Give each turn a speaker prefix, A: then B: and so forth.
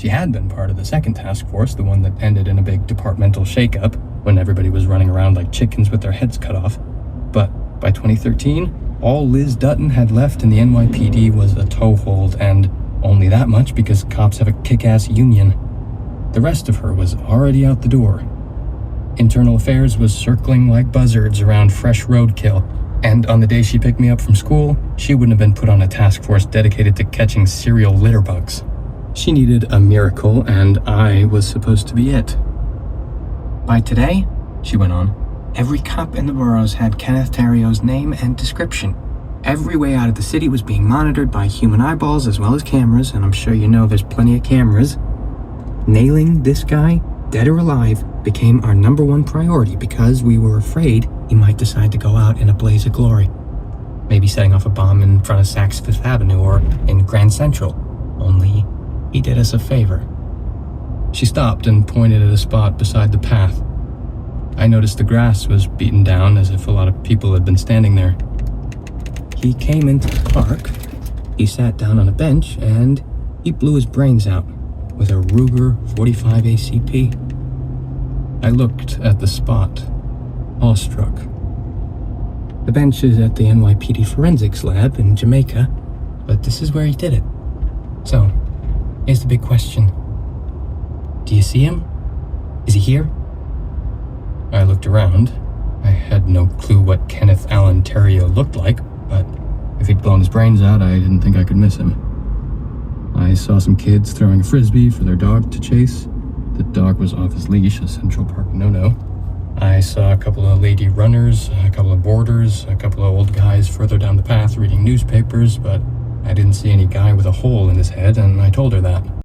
A: She had been part of the second task force, the one that ended in a big departmental shakeup when everybody was running around like chickens with their heads cut off. But by 2013, all Liz Dutton had left in the NYPD was a toehold, and only that much because cops have a kick-ass union. The rest of her was already out the door. Internal Affairs was circling like buzzards around fresh roadkill, and on the day she picked me up from school, she wouldn't have been put on a task force dedicated to catching serial litterbugs. She needed a miracle, and I was supposed to be it. By today, she went on, every cop in the boroughs had Kenneth Terrio's name and description. Every way out of the city was being monitored by human eyeballs as well as cameras, and I'm sure you know there's plenty of cameras. Nailing this guy, dead or alive, became our number one priority because we were afraid he might decide to go out in a blaze of glory. Maybe setting off a bomb in front of Saks Fifth Avenue or in Grand Central. Only he did us a favor. She stopped and pointed at a spot beside the path. I noticed the grass was beaten down as if a lot of people had been standing there. He came into the park, he sat down on a bench, and he blew his brains out with a Ruger 45 ACP. I looked at the spot, awestruck. The bench is at the NYPD Forensics Lab in Jamaica, but this is where he did it. So, here's the big question. Do you see him? Is he here? I looked around. I had no clue what Kenneth Allen Terrio looked like, but if he'd blown his brains out, I didn't think I could miss him. I saw some kids throwing a frisbee for their dog to chase. The dog was off his leash, a Central Park no-no. I saw a couple of lady runners, a couple of boarders, a couple of old guys further down the path reading newspapers, but I didn't see any guy with a hole in his head, and I told her that.